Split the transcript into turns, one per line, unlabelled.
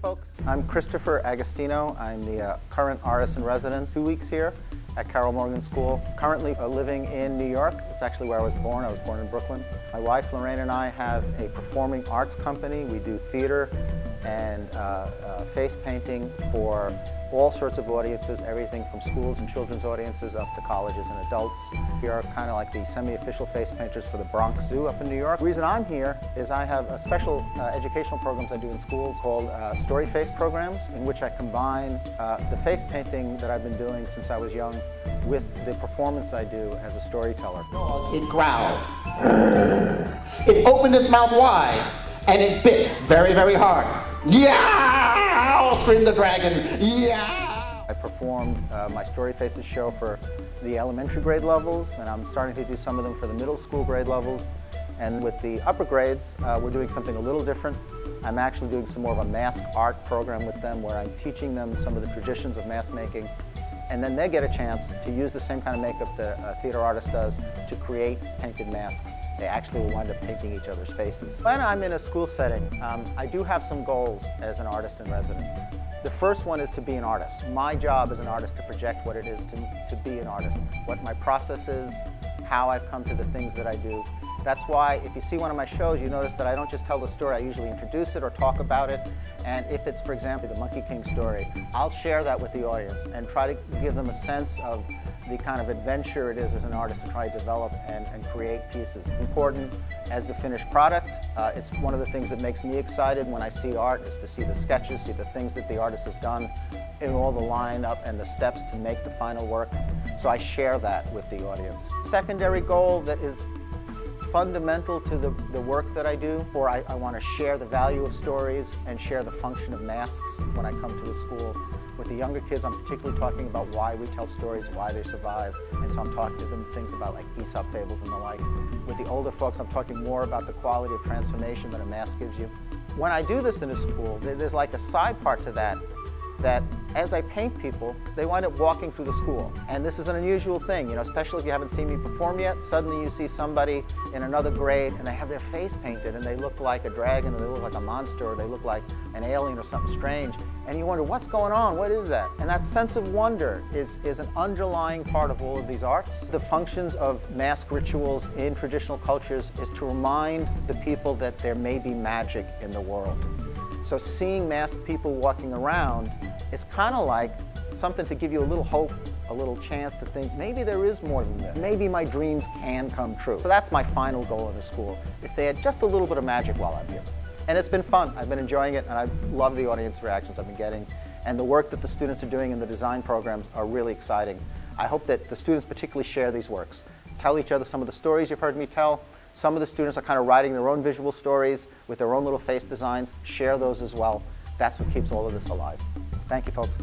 folks. I'm Christopher Agostino. I'm the current artist in residence. 2 weeks here at Carol Morgan School. Currently living in New York. It's actually where I was born. I was born in Brooklyn. My wife Lorraine and I have a performing arts company. We do theater and face painting for all sorts of audiences, everything from schools and children's audiences up to colleges and adults. We are kind of like the semi-official face painters for the Bronx Zoo up in New York. The reason I'm here is I have a special educational programs I do in schools called story face programs, in which I combine the face painting that I've been doing since I was young with the performance I do as a storyteller.
It growled. It opened its mouth wide and it bit very, very hard. Yeah! Screamed the dragon. Yeah!
I performed my Story Faces show for the elementary grade levels, and I'm starting to do some of them for the middle school grade levels. And with the upper grades, we're doing something a little different. I'm actually doing some more of a mask art program with them where I'm teaching them some of the traditions of mask making. And then they get a chance to use the same kind of makeup that a theater artist does to create painted masks. They actually will wind up painting each other's faces. When I'm in a school setting, I do have some goals as an artist in residence. The first one is to be an artist. My job as an artist to project what it is to be an artist, what my process is, how I've come to the things that I do. That's why if you see one of my shows, you notice that I don't just tell the story, I usually introduce it or talk about it. And if it's, for example, the Monkey King story, I'll share that with the audience and try to give them a sense of the kind of adventure it is as an artist to try to develop and create pieces. Important as the finished product. It's one of the things that makes me excited when I see art is to see the sketches, see the things that the artist has done in all the lineup and the steps to make the final work. So I share that with the audience. Secondary goal that is fundamental to the work that I do, or I want to share the value of stories and share the function of masks when I come to the school. With the younger kids, I'm particularly talking about why we tell stories, why they survive, and so I'm talking to them things about like Aesop fables and the like. With the older folks, I'm talking more about the quality of transformation that a mask gives you. When I do this in a school, there's like a side part to that as I paint people, they wind up walking through the school. And this is an unusual thing, you know, especially if you haven't seen me perform yet. Suddenly you see somebody in another grade and they have their face painted and they look like a dragon or they look like a monster or they look like an alien or something strange. And you wonder, what's going on? What is that? And that sense of wonder is an underlying part of all of these arts. The functions of mask rituals in traditional cultures is to remind the people that there may be magic in the world. So seeing masked people walking around, it's kind of like something to give you a little hope, a little chance to think, maybe there is more than this. Maybe my dreams can come true. So that's my final goal in the school, is to add just a little bit of magic while I'm here. And it's been fun. I've been enjoying it, and I love the audience reactions I've been getting. And the work that the students are doing in the design programs are really exciting. I hope that the students particularly share these works. Tell each other some of the stories you've heard me tell. Some of the students are kind of writing their own visual stories with their own little face designs. Share those as well. That's what keeps all of this alive. Thank you, folks.